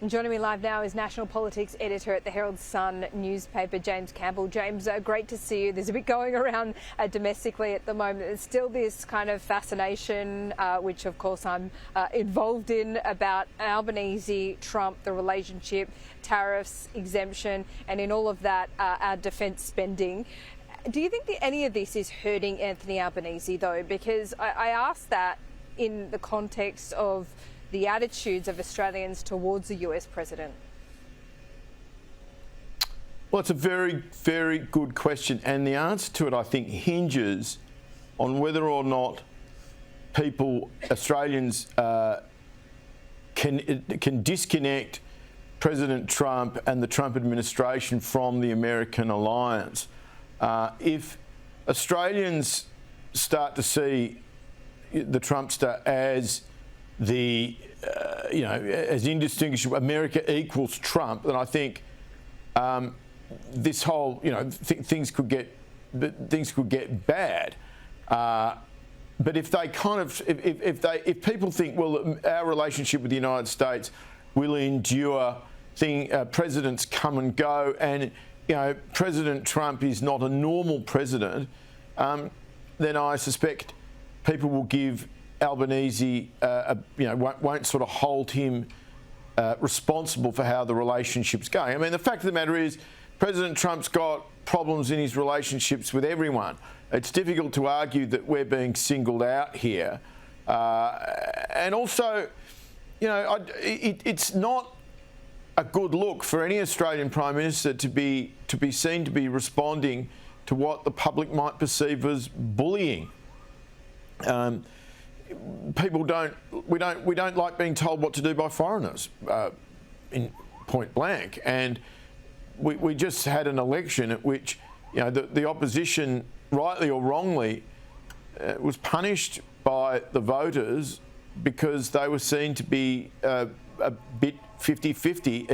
And joining me live now is national politics editor at the Herald Sun newspaper, James Campbell. James, great to see you. There's a bit going around domestically at the moment. There's still this kind of fascination, which of course I'm involved in, about Albanese, Trump, the relationship, tariffs, exemption, and in all of that, our defence spending. Do you think that any of this is hurting Anthony Albanese, though? Because I ask that in the context of the attitudes of Australians towards the US president. Well, it's a very, very good question. And the answer to it, I think, hinges on whether or not Australians, can disconnect President Trump and the Trump administration from the American alliance. If Australians start to see the Trumpster as as indistinguishable, America equals Trump, then I think this whole, things could get bad. But if they if people think, well, our relationship with the United States will endure, presidents come and go, and President Trump is not a normal president, then I suspect people will give Albanese, won't sort of hold him responsible for how the relationship's going. I mean, the fact of the matter is, President Trump's got problems in his relationships with everyone. It's difficult to argue that we're being singled out here. And also, it's not a good look for any Australian Prime Minister to be seen to be responding to what the public might perceive as bullying. We don't like being told what to do by foreigners, in point blank. And we just had an election at which the opposition, rightly or wrongly, was punished by the voters because they were seen to be a bit 50-50.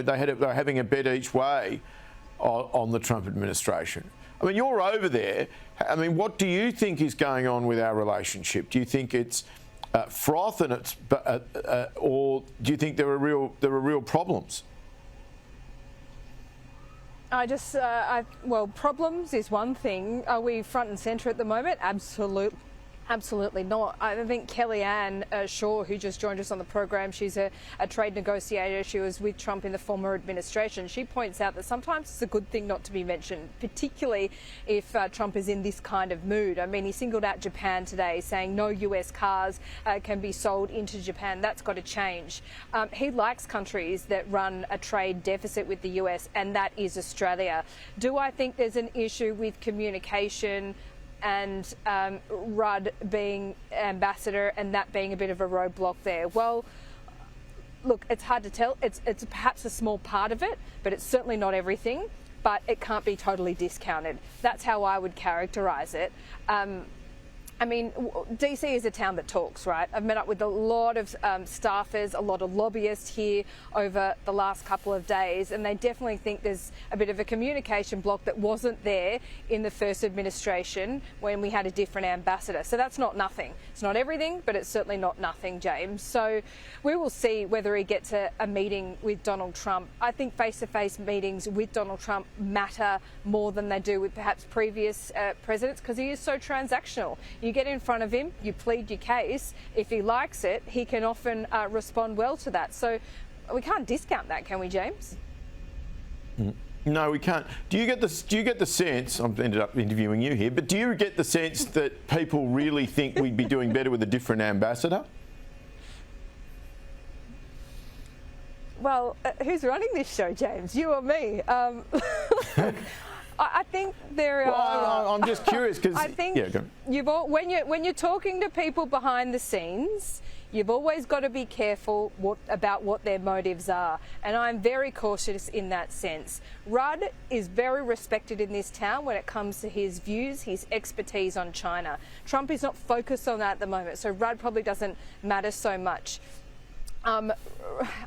They were having a bet each way on the Trump administration. I mean, you're over there. I mean, what do you think is going on with our relationship? Do you think it's froth and or do you think there are real problems? Well, problems is one thing. Are we front and centre at the moment? Absolutely not. I think Kellyanne Shaw, who just joined us on the program, she's a trade negotiator. She was with Trump in the former administration. She points out that sometimes it's a good thing not to be mentioned, particularly if Trump is in this kind of mood. I mean, he singled out Japan today, saying no US cars can be sold into Japan. That's got to change. He likes countries that run a trade deficit with the US, and that is Australia. Do I think there's an issue with communication and Rudd being ambassador and that being a bit of a roadblock there? Well, look, it's hard to tell. It's perhaps a small part of it, but it's certainly not everything. But it can't be totally discounted. That's how I would characterise it. I mean, DC is a town that talks, right? I've met up with a lot of staffers, a lot of lobbyists here over the last couple of days, and they definitely think there's a bit of a communication block that wasn't there in the first administration when we had a different ambassador. So that's not nothing. It's not everything, but it's certainly not nothing, James. So we will see whether he gets a meeting with Donald Trump. I think face-to-face meetings with Donald Trump matter more than they do with perhaps previous presidents, because he is so transactional. You get in front of him, you plead your case. If he likes it, he can often respond well to that. So we can't discount that, can we, James? No, we can't. Do you get the sense? I've ended up interviewing you here, but do you get the sense that people really think we'd be doing better with a different ambassador? Well, who's running this show, James? You or me? I think there are. Well, I'm just curious because I think when you're talking to people behind the scenes, you've always got to be careful about what their motives are, and I'm very cautious in that sense. Rudd is very respected in this town when it comes to his views, his expertise on China. Trump is not focused on that at the moment, so Rudd probably doesn't matter so much. I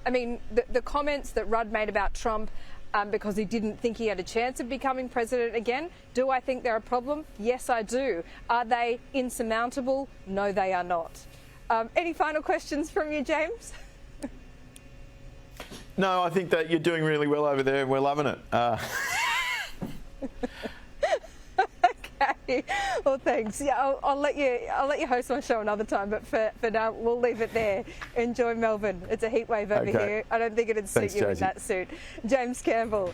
mean, the comments that Rudd made about Trump, because he didn't think he had a chance of becoming president again. Do I think they're a problem? Yes, I do. Are they insurmountable? No, they are not. Any final questions from you, James? No, I think that you're doing really well over there and we're loving it. Okay. Well, thanks. Yeah, I'll let you host my show another time, but for now, we'll leave it there. Enjoy Melbourne. It's a heat wave over Okay. here. I don't think it'd suit Thanks, you in Josie. that suit. James Campbell,